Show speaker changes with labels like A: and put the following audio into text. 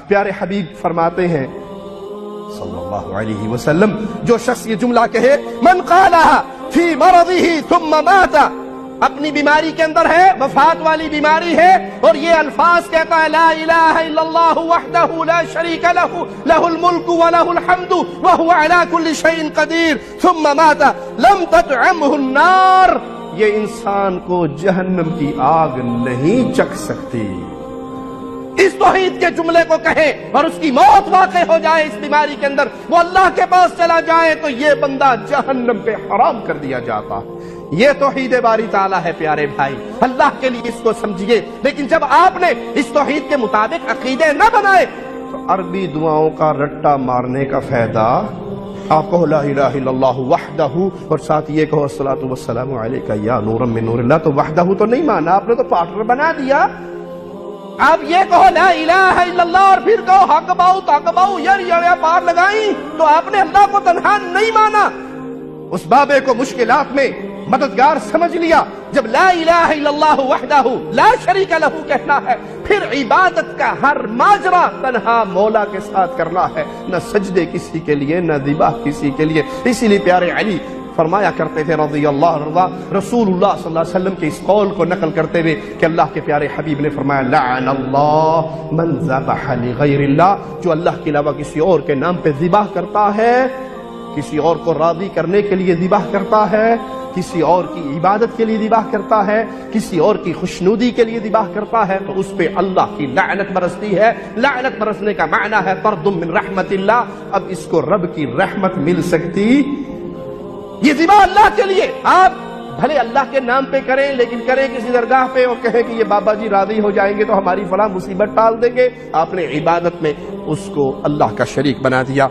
A: پیارے حبیب فرماتے ہیں صلی اللہ علیہ وسلم، جو شخص یہ جملہ کہے من قالها فی مرضه ثم مات، اپنی بیماری کے اندر ہے، وفات والی بیماری ہے، اور یہ الفاظ کہتا ہے لا الہ الا اللہ وحدہ لا شریک لہ لہ الملک ولہ الحمد وہو علی کل شیء قدیر ثم مات لم تطعمہ النار، یہ انسان کو جہنم کی آگ نہیں چکھ سکتی۔ اس توحید کے جملے کو کہے اور اس کی موت واقع ہو جائے اس بیماری کے اندر، وہ اللہ کے پاس چلا جائے تو یہ بندہ جہنم پہ حرام کر دیا جاتا۔ یہ توحید باری تعالیٰ ہے پیارے بھائی، اللہ کے لیے اس کو سمجھیے۔ لیکن جب آپ نے اس توحید کے مطابق عقیدے نہ بنائے تو عربی دعاؤں کا رٹا مارنے کا فائدہ، آپ کہو لا الہ الا اللہ وحدہ اور ساتھ یہ کہو الصلاۃ والسلام علیک یا نورا من نور اللہ، تو وحدہ تو نہیں مانا آپ نے، تو پارٹنر بنا دیا۔ آپ یہ کہو لا الہ الا اللہ اور پھر کہو حق باؤ تاک باؤ یا پار لگائیں، تو آپ نے اللہ کو تنہا نہیں مانا، اس بابے کو مشکلات میں مددگار سمجھ لیا۔ جب لا الہ الا اللہ وحدہ لا شریک لہ کہنا ہے، پھر عبادت کا ہر ماجرا تنہا مولا کے ساتھ کرنا ہے، نہ سجدے کسی کے لیے، نہ ذبح کسی کے لیے۔ اسی لیے پیارے علی فرمایا کرتے تھے رضی اللہ عنہ، رسول اللہ صلی اللہ علیہ وسلم کے اس قول کو نقل کرتے ہوئے کہ اللہ کے پیارے حبیب نے فرمایا لعن اللہ من ذبح لغیر اللہ، جو اللہ کے علاوہ کسی اور کے نام پہ ذبح کرتا ہے، کسی اور کو راضی کرنے کے لیے ذبح کرتا ہے، کسی اور کی عبادت کے لیے ذبح کرتا ہے، کسی اور کی خوشنودی کے لیے ذبح کرتا ہے، تو اس پہ اللہ کی لعنت برستی ہے۔ لعنت برسنے کا معنی ہے طرد من رحمت اللہ، اب اس کو رب کی رحمت مل سکتی؟ یہ ذبح اللہ کے لیے، آپ بھلے اللہ کے نام پہ کریں لیکن کریں کسی درگاہ پہ اور کہیں کہ یہ بابا جی راضی ہو جائیں گے تو ہماری فلاں مصیبت ٹال دیں گے، آپ نے عبادت میں اس کو اللہ کا شریک بنا دیا۔